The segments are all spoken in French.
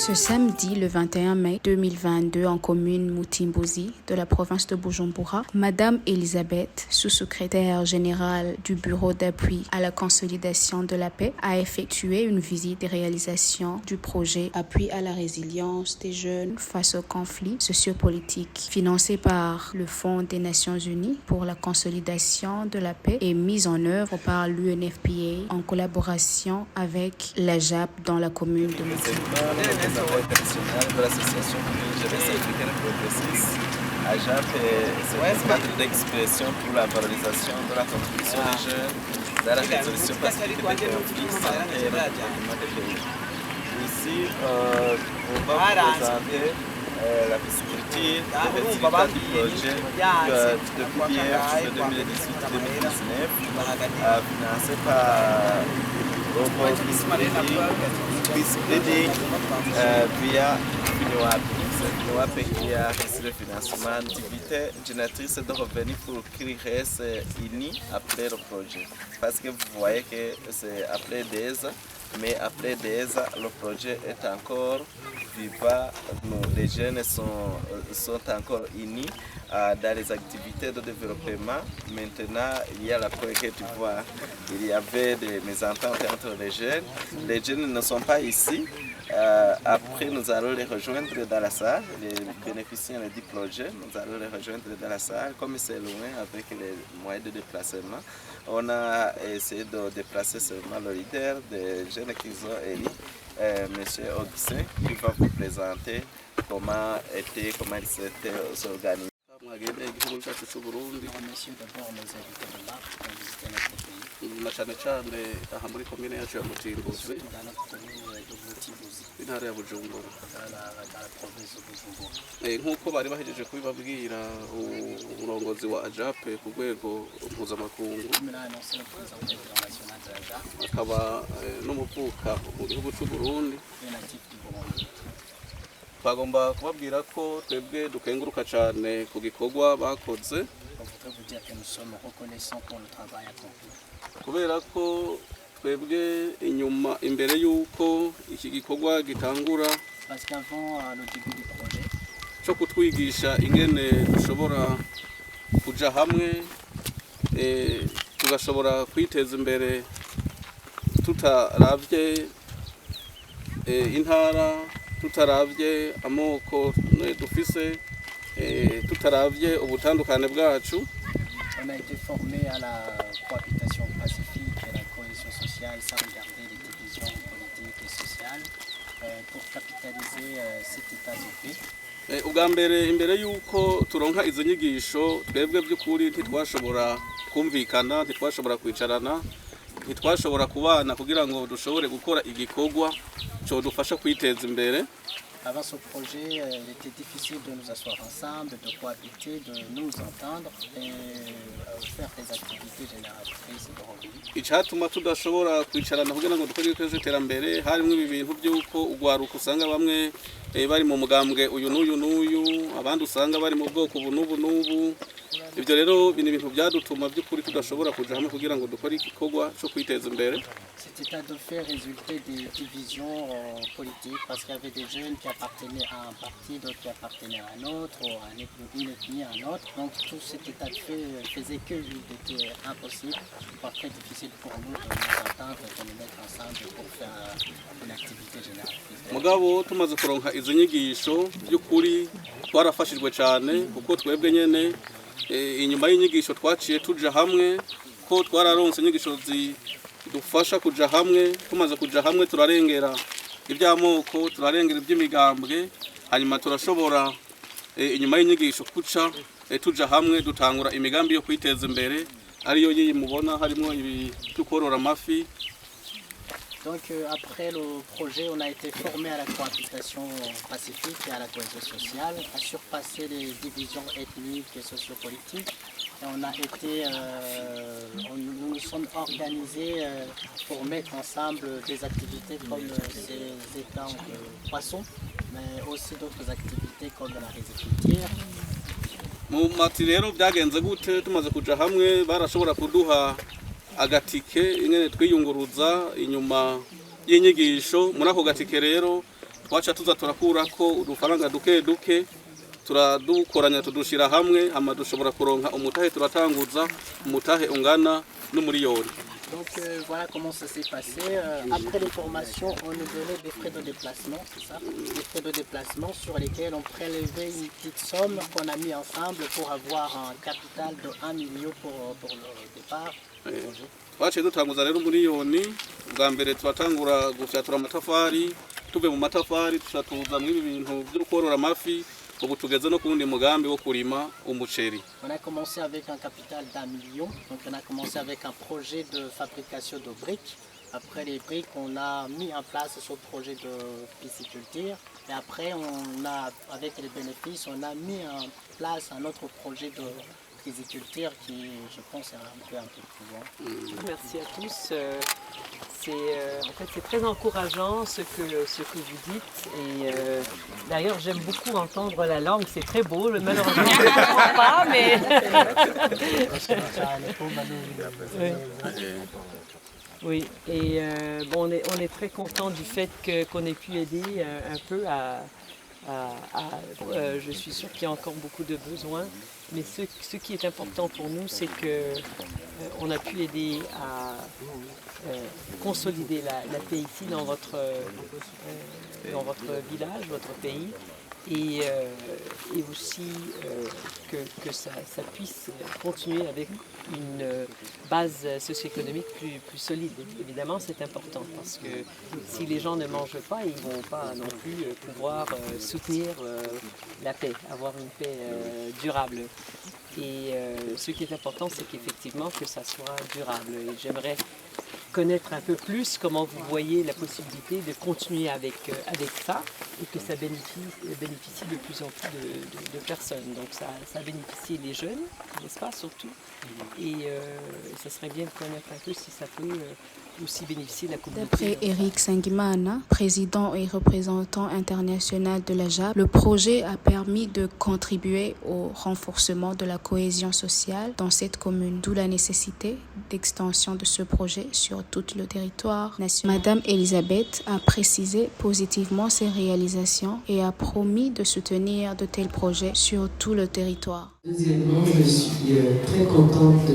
Ce samedi, le 21 mai 2022, en commune Mutimbozi de la province de Bujumbura, Madame Elisabeth, sous-secrétaire générale du Bureau d'appui à la consolidation de la paix, a effectué une visite et réalisation du projet Appui à la résilience des jeunes face aux conflits sociopolitiques, financé par le Fonds des Nations Unies pour la consolidation de la paix et mis en œuvre par l'UNFPA en collaboration avec la JAP dans la commune de Mutimbozi. International de l'association de jeunesse africaine progressiste. AJAP, c'est un cadre d'expression pour la valorisation de la contribution des jeunes dans la résolution pacifique des conflits sans et le développement des pays. Ici, on va vous présenter la visibilité des résultats du projet depuis hier, 2018-2019, financé par Peace Building via FINOAP. C'est FINOAP qui a reçu le financement d'activité génératrice de revenus pour qu'ils restent unis après le projet. Parce que vous voyez que c'est après des ans, mais après des ans, le projet est encore vivant. Les jeunes sont encore unis dans les activités de développement. Maintenant, il y a la Côte d'Ivoire. Il y avait des mésententes entre les jeunes. Les jeunes ne sont pas ici. Après, nous allons les rejoindre dans la salle, les bénéficiaires du projet. Nous allons les rejoindre dans la salle. Comme c'est loin avec les moyens de déplacement, on a essayé de déplacer seulement le leader des jeunes qui ont élu, M. Augustin, qui va vous présenter comment il s'était organisé. Remercie d'abord les invités de l'ARC qui ont visité notre pays. na cyane cyane aha muri komine yacu ya Mutimbozi Dans notre commune de Mutimbozi, intara ya Bujumbura. dans la province de Bujumbura. Nk'uko bari bahejeje kubibabwira umurongozi wa AJAP ku rwego mpuzamakungu Comme l'a annoncé le président national de la JAP, akaba n'umuvuka mu gihugu cy'u Burundi, les natifs du Burundi. twagomba kubabwira ko twebwe dukenguruka cyane ku gikorwa bakoze, On voudrait vous dire que nous sommes reconnaissants pour le travail accompli. kubera ko twebwe imbere y'uko iki gikorwa gitangura Parce qu'avant le début du projet, cyo kutwigisha ingene dushobora kuja hamwe tugashobora kwiteza imbere tutaravye intara, tutaravye amoko dufise, tutaravye ubutandukane bwacu, on a été formé à la cohabitation pacifique et la cohésion sociale sans regarder les divisions politiques et sociales pour capitaliser cet état de paix. ubwa mbere imbere y'uko turonka izo nyigisho twebwe by'ukuri ntitwashobora kumvikana, ntitwashobora kwicarana, ntitwashobora kubana kugira ngo dushobore gukora igikorwa cyo dufasha kwiteza imbere. Avant ce projet, il était difficile de nous asseoir ensemble, de cohabiter, de nous entendre et faire des activités génératrices de revenus. Icyatuma tudashobora kwicarana kugira ngo dukore ibikorwa by'iterambere harimo ibi bintu by'uko ugwaruka usanga bamwe bari mu mugambwe uyu n'uyu, abandi usanga bari mu bwoko ubu n'ubu. Ibyo rero ni ibintu byadutuma by'ukuri tudashobora kuja hamwe kugira ngo dukore igikorwa cyo kwiteza imbere. Cet état de fait résultait des divisions politiques parce qu'il y avait des jeunes qui appartenaient à un parti, d'autres qui appartenaient à un autre, ou à une ethnie à un autre. Donc tout cet état de fait faisait qu'il était impossible, voire très difficile pour nous de nous entendre et de nous mettre ensemble pour faire une activité génératrice. Mugabo tumaze kuronka izo nyigisho by'ukuri twarafashijwe cyane kuko twebwe nyene inyuma y'inyigisho twaciye tuja hamwe, ko twararonse inyigisho dufasha kuja hamwe. Tumaze kuja hamwe turarengera iby'amoko, turarengera iby'imigambwe, hanyuma turashobora inyuma y'inyigisho kuca tuja hamwe dutangura imigambi yo kwiteza imbere, ariyo yiyi mubona harimo ibi tukorora amafi. Donc après le projet, on a été formé à la cohabitation pacifique et à la cohésion sociale, à surpasser les divisions ethniques et sociopolitiques. Et on a été, nous nous sommes organisés pour mettre ensemble des activités comme ces étangs de poissons, mais aussi d'autres activités comme la riziculture. Mu mati rero byagenze gute tumaze kuja hamwe barashobora kuduha agatike ingene twiyunguruza inyuma y'inyigisho. Muri ako gatike rero twaca tuza turakurako udufaranga duke duke turadukoranya tudushira hamwe hama dushobora kuronka umutahe turatanguza umutahe ungana n'umuriyoni. Donc voilà comment ça s'est passé. Après les formations, on nous donnait des frais de déplacement, c'est ça? Des frais de déplacement sur lesquels on prélevait une petite somme qu'on a mis ensemble pour avoir un capital de 1 million pour le départ. Twaciye dutanguza rero umuriyoni, bwa mbere turatangura gufyatura amatafari, tuve mu matafari tushatuza mw'ibi bintu byo korora amafi. On a commencé avec un capital d'1 million, donc on a commencé avec un projet de fabrication de briques. Après les briques, on a mis en place ce projet de pisciculture. Et après, avec les bénéfices, on a mis en place un autre projet de pisciculture qui, je pense, est un peu plus loin. Merci à tous. En fait, c'est très encourageant ce que vous dites. Et d'ailleurs, j'aime beaucoup entendre la langue. C'est très beau. Malheureusement, je ne comprends pas, mais... Oui, et bon, on est très content du fait qu'on ait pu aider un peu je suis sûre qu'il y a encore beaucoup de besoins, mais ce qui est important pour nous, c'est qu'on a pu aider à consolider la paix ici dans votre village, votre pays, et aussi que ça puisse continuer avec une base socio-économique plus solide. Évidemment, c'est important parce que si les gens ne mangent pas, ils ne vont pas non plus pouvoir soutenir la paix, avoir une paix durable. Et ce qui est important, c'est qu'effectivement, que ça soit durable. Et j'aimerais connaître un peu plus comment vous voyez la possibilité de continuer avec ça et que ça bénéficie de plus en plus de personnes. Donc ça bénéficie les jeunes, n'est-ce pas, surtout. Et ça serait bien de connaître un peu si ça peut aussi bénéficier de la communauté. D'après Eric Sangimana, président et représentant international de la JAP, le projet a permis de contribuer au renforcement de la cohésion sociale dans cette commune, d'où la nécessité d'extension de ce projet sur tout le territoire national. Madame Elisabeth a précisé positivement ses réalisations et a promis de soutenir de tels projets sur tout le territoire. Deuxièmement, je suis très contente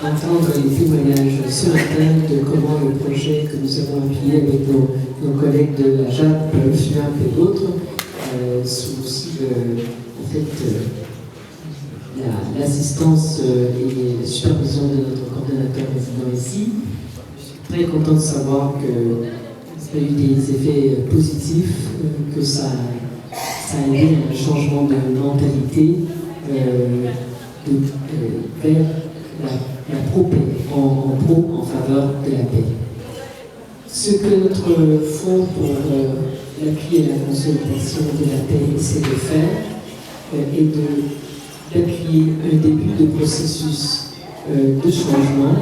d'entendre les témoignages ce matin de comment le projet que nous avons appuyé avec nos collègues de la JAP, FUAP et d'autres, sous aussi l'assistance et la supervision de notre coordonnateur résident ici. Je suis très content de savoir que ça a eu des effets positifs, que ça a aidé un changement de mentalité vers la pro-paix, en faveur de la paix. Ce que notre fonds pour l'appui et la consolidation de la paix essaie de faire est d'appuyer un début de processus de changement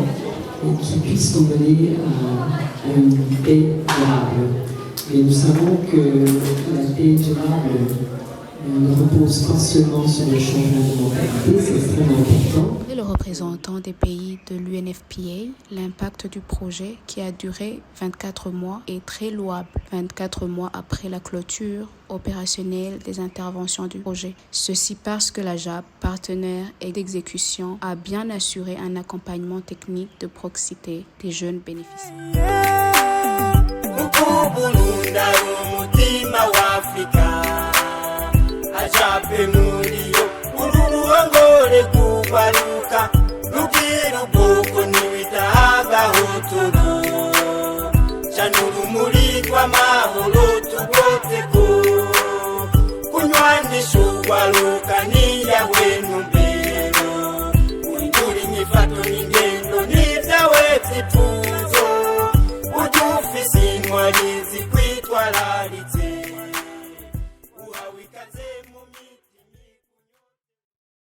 qui puisse nous mener à une paix durable. Et nous savons que la paix durable ne repose pas seulement sur le changement de mentalité, c'est extrêmement important. Et le représentant des pays de l'UNFPA, l'impact du projet qui a duré 24 mois est très louable. 24 mois après la clôture opérationnelle des interventions du projet. Ceci parce que la JAP, partenaire et d'exécution, a bien assuré un accompagnement technique de proximité des jeunes bénéficiaires. Ajape muriyo ururuhongore kubaruka rugira ubwoko ntibitahaga huturu canura umuri rw'amahoro tugoteko kunywanisha urwaruka niyawe ntumbero urindura inyifato n'ingendo n'ivyawe vyipfu